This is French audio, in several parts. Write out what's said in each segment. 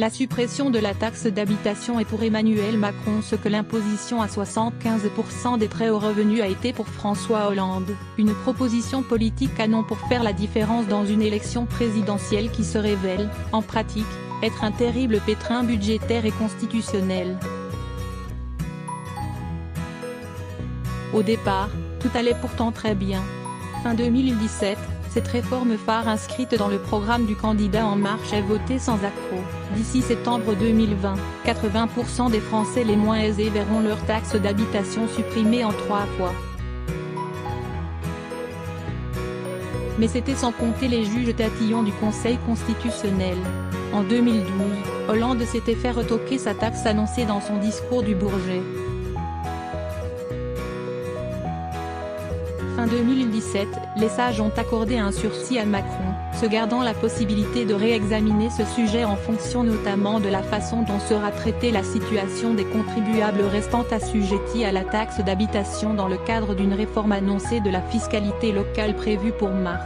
La suppression de la taxe d'habitation est pour Emmanuel Macron ce que l'imposition à 75% des très hauts revenus a été pour François Hollande, une proposition politique canon pour faire la différence dans une élection présidentielle qui se révèle, en pratique, être un terrible pétrin budgétaire et constitutionnel. Au départ, tout allait pourtant très bien. Fin 2017, cette réforme phare inscrite dans le programme du candidat En Marche est votée sans accroc. D'ici septembre 2020, 80% des Français les moins aisés verront leur taxe d'habitation supprimée en 3 fois. Mais c'était sans compter les juges tatillons du Conseil constitutionnel. En 2012, Hollande s'était fait retoquer sa taxe annoncée dans son discours du Bourget. Fin 2017, les sages ont accordé un sursis à Macron, se gardant la possibilité de réexaminer ce sujet en fonction notamment de la façon dont sera traitée la situation des contribuables restant assujettis à la taxe d'habitation dans le cadre d'une réforme annoncée de la fiscalité locale prévue pour mars.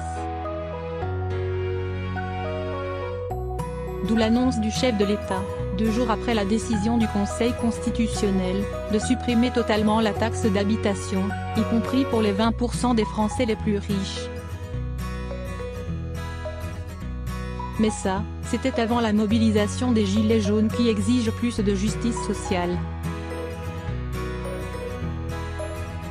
D'où l'annonce du chef de l'État, 2 jours après la décision du Conseil constitutionnel, de supprimer totalement la taxe d'habitation, y compris pour les 20% des Français les plus riches. Mais ça, c'était avant la mobilisation des Gilets jaunes qui exige plus de justice sociale.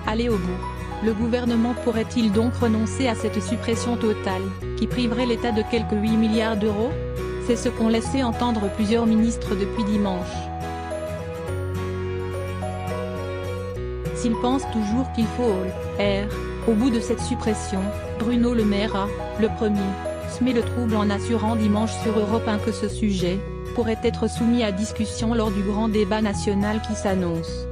Aller au bout. Le gouvernement pourrait-il donc renoncer à cette suppression totale, qui priverait l'État de quelques 8 milliards d'euros ? C'est ce qu'ont laissé entendre plusieurs ministres depuis dimanche. S'ils pensent toujours qu'il faut au bout de cette suppression, Bruno Le Maire a, le premier, semé le trouble en assurant dimanche sur Europe 1 que ce sujet pourrait être soumis à discussion lors du grand débat national qui s'annonce.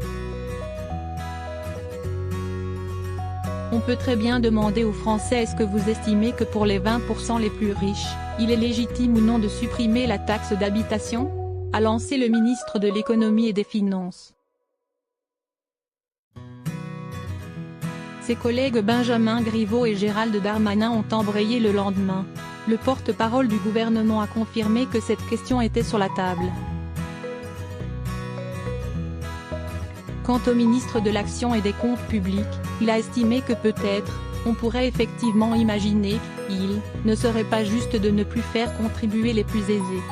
On peut très bien demander aux Français est-ce que vous estimez que pour les 20% les plus riches, il est légitime ou non de supprimer la taxe d'habitation ? A lancé le ministre de l'Économie et des Finances. Ses collègues Benjamin Griveaux et Gérald Darmanin ont embrayé le lendemain. Le porte-parole du gouvernement a confirmé que cette question était sur la table. Quant au ministre de l'Action et des Comptes publics, il a estimé que peut-être, on pourrait effectivement imaginer qu'il ne serait pas juste de ne plus faire contribuer les plus aisés.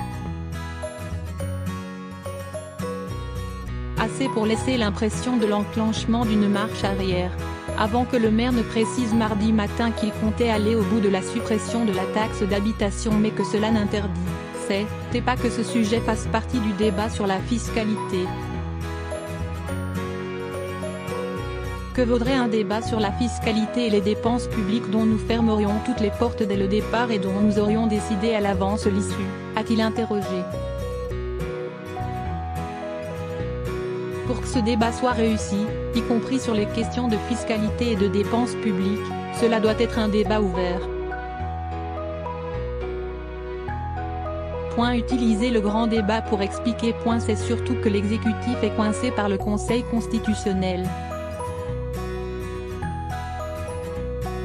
Assez pour laisser l'impression de l'enclenchement d'une marche arrière. Avant que le maire ne précise mardi matin qu'il comptait aller au bout de la suppression de la taxe d'habitation mais que cela n'interdisait pas que ce sujet fasse partie du débat sur la fiscalité. Que vaudrait un débat sur la fiscalité et les dépenses publiques dont nous fermerions toutes les portes dès le départ et dont nous aurions décidé à l'avance l'issue, a-t-il interrogé. Pour que ce débat soit réussi, y compris sur les questions de fiscalité et de dépenses publiques, cela doit être un débat ouvert. Utiliser le grand débat pour expliquer. C'est surtout que l'exécutif est coincé par le Conseil constitutionnel.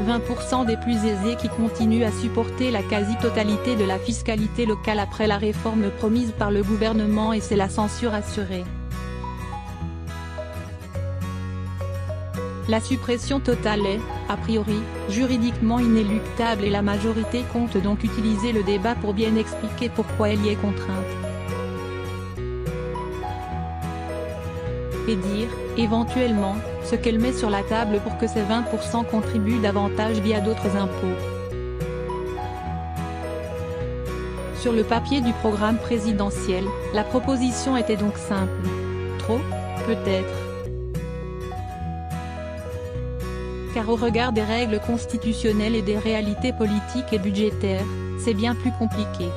20% des plus aisés qui continuent à supporter la quasi-totalité de la fiscalité locale après la réforme promise par le gouvernement et c'est la censure assurée. La suppression totale est, a priori, juridiquement inéluctable et la majorité compte donc utiliser le débat pour bien expliquer pourquoi elle y est contrainte. Et dire, éventuellement, ce qu'elle met sur la table pour que ces 20% contribuent davantage via d'autres impôts. Sur le papier du programme présidentiel, la proposition était donc simple. Trop ? Peut-être. Car au regard des règles constitutionnelles et des réalités politiques et budgétaires, c'est bien plus compliqué.